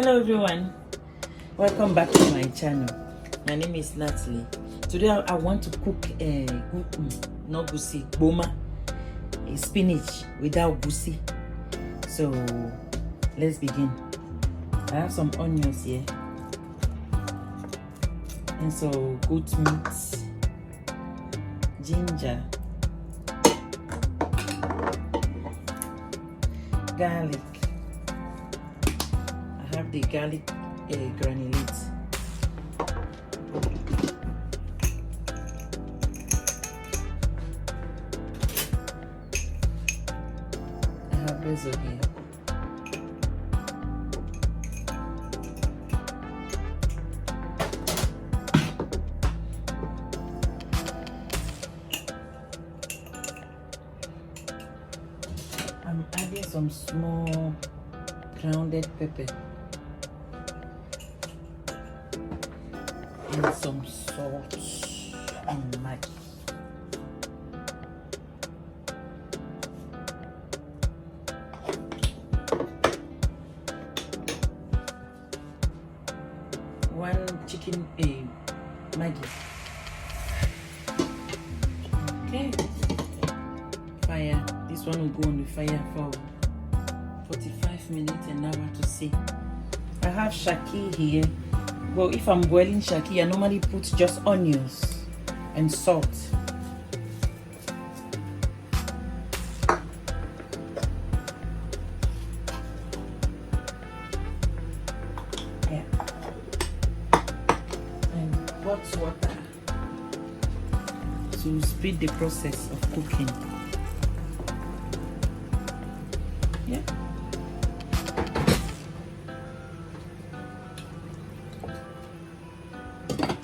Hello everyone, welcome back to my channel. My name is Natalie. Today I want to cook not goosey, boma, a spinach without goosey. So let's begin. I have some onions here and so goat meat, ginger, garlic. I have the garlic granulate. I have basil here. I'm adding some small grounded pepper and some salt and Maggi. One chicken Maggi. Okay. Fire. This one will go on the fire for 45 minutes, an hour to see. I have shaki here. Well, if I'm boiling shaki, I normally put just onions and salt. Yeah. And hot water to speed the process of cooking. Yeah.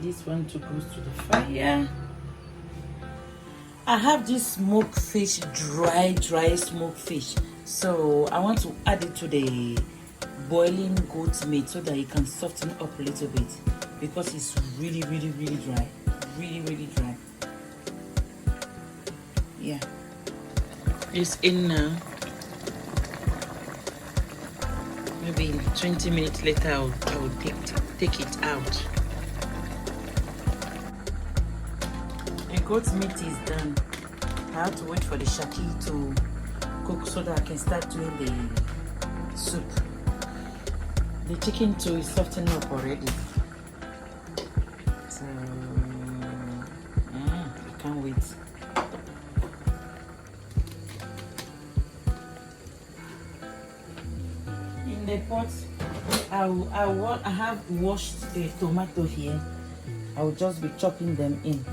This one to goes to the fire. I have this smoked fish, dry smoked fish. So I want to add it to the boiling goat meat so that it can soften up a little bit because it's really dry. Really dry. Yeah. It's in now. Maybe 20 minutes later I will take it out. The goat meat is done. I have to wait for the shaki to cook so that I can start doing the soup. The chicken too is softening up already. So I can't wait. In the pot, I have washed the tomato here. I will just be chopping them in.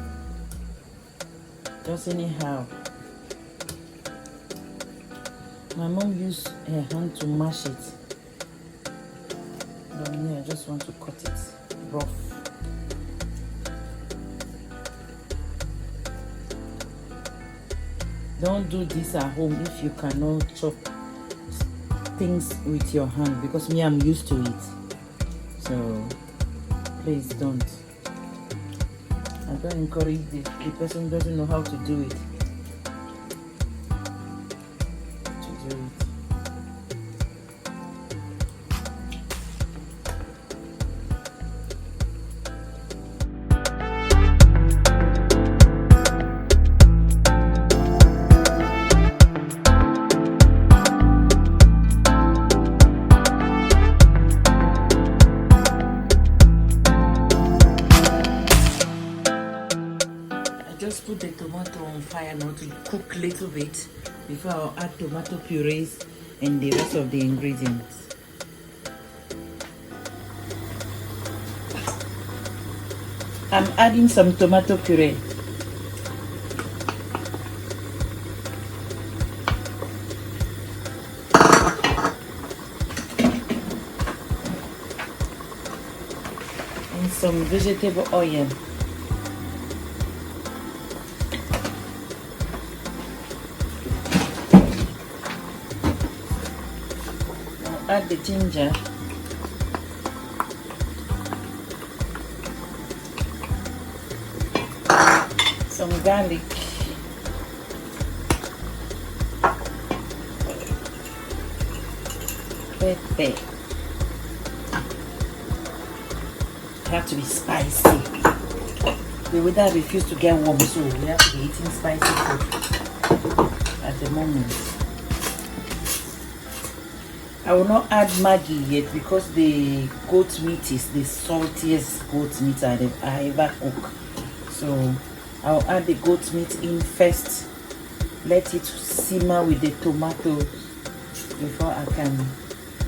Just anyhow. My mom used her hand to mash it. But me, I just want to cut it rough. Don't do this at home if you cannot chop things with your hand, because me, I'm used to it. So please don't. I don't encourage the person who doesn't know how to do it to do it. Just put the tomato on fire now to cook a little bit before I'll add tomato purees and the rest of the ingredients. I'm adding some tomato puree. And some vegetable oil. Add the ginger, some garlic, pepper, have to be spicy. The weather refuse to get warm, so we have to be eating spicy food at the moment. I will not add Maggi yet because the goat meat is the saltiest goat meat I ever cook. So I'll add the goat meat in first, let it simmer with the tomato before I can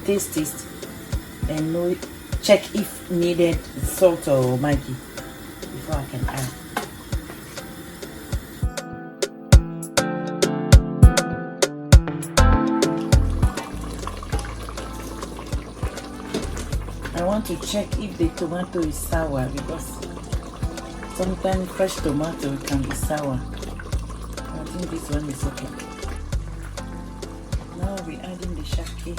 taste it and know, check if needed salt or Maggi before I can add. I want to check if the tomato is sour because sometimes fresh tomato can be sour. I think this one is okay. Now we're adding the shaki.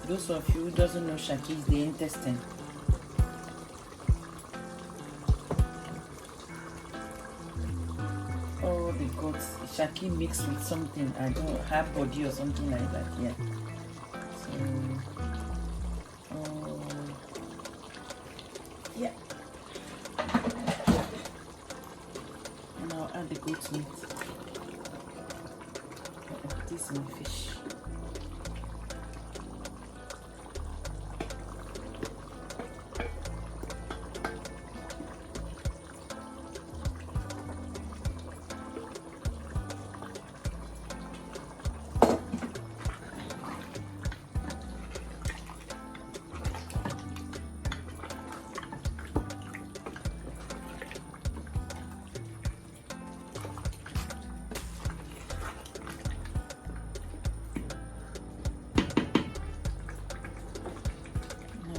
Those of you who doesn't know, shaki is the intestine. Oh, the goats, shaki mixed with something, I don't have body or something like that. Yeah. So, yeah. And I'll add the goat meat. This is my fish.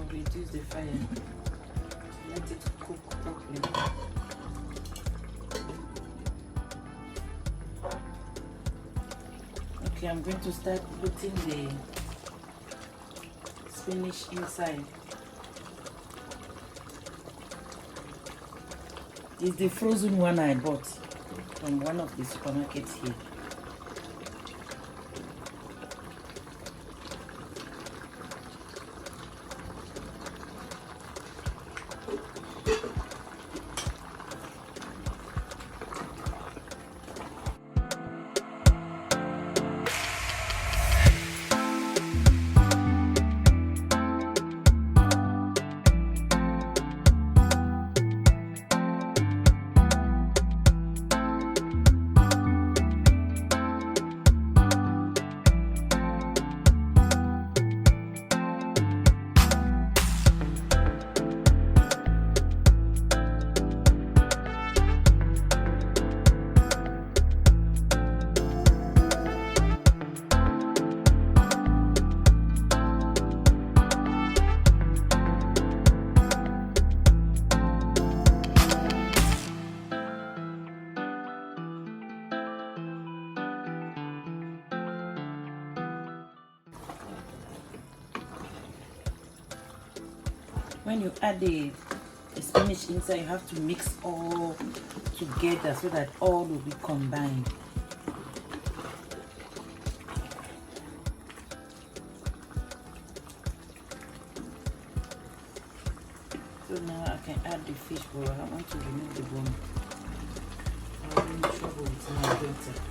Reduce the fire, let it cook properly. Okay, I'm going to start putting the spinach inside. It's the frozen one I bought from one of the supermarkets here. When you add the spinach inside, you have to mix all together so that all will be combined. So now I can add the fish, but I want to remove the bone. I'll be in trouble with my daughter.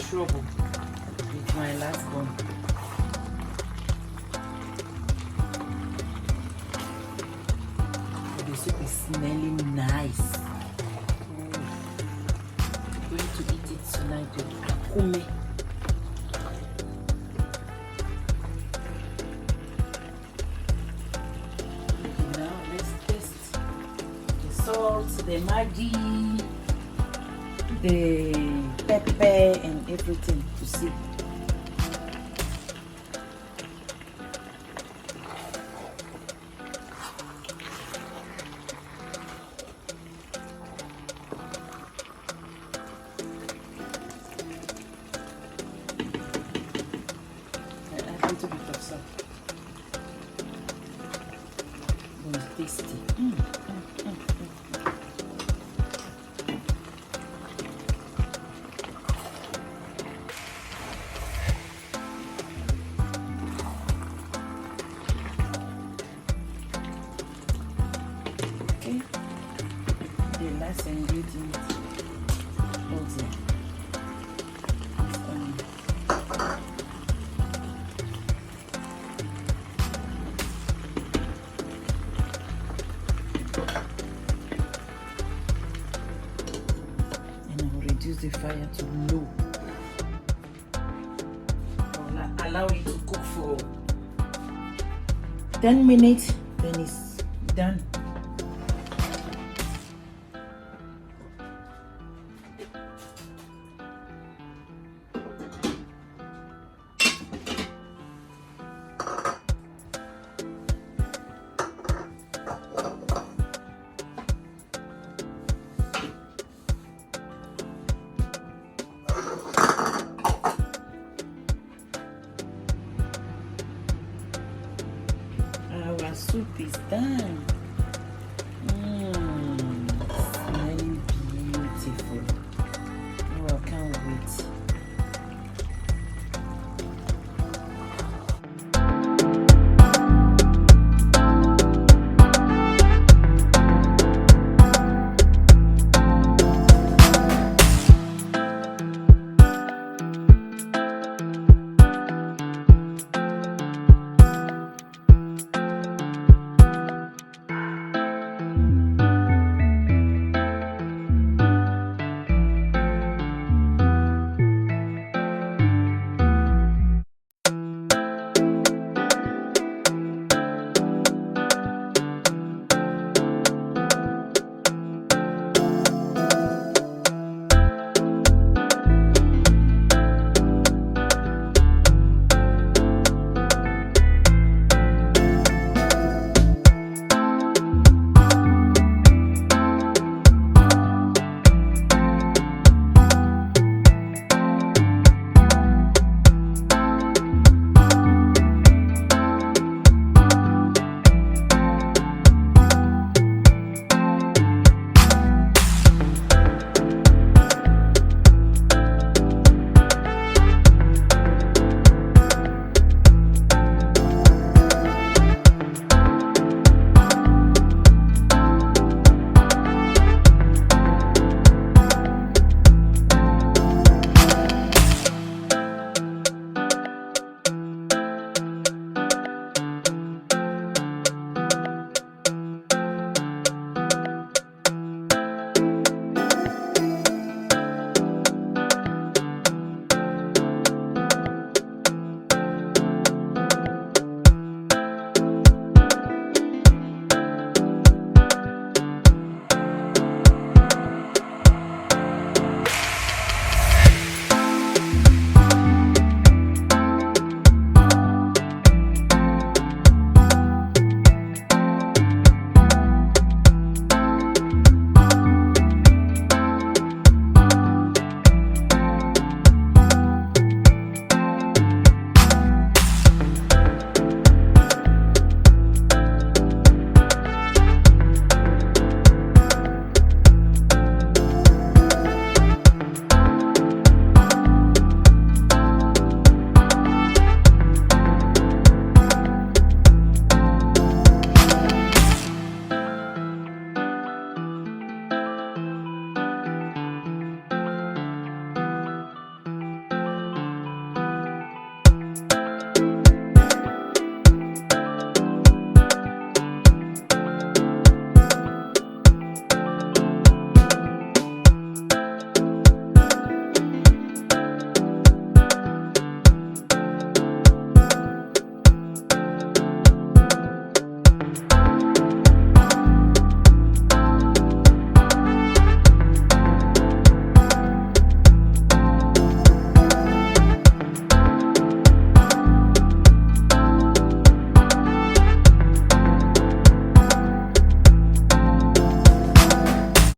Trouble with my last bone. soup is smelling nice. I'm going to eat it tonight with akume. Okay, now let's taste the salt, the maggi, the pepper and everything to see. A little bit of salt. It's tasty. Okay. The last ingredient. Also, is onion. And I will reduce the fire to low. I'll allow it to cook for 10 minutes, then it's done. Our soup is done. Smelling beautiful. Oh, I can't wait.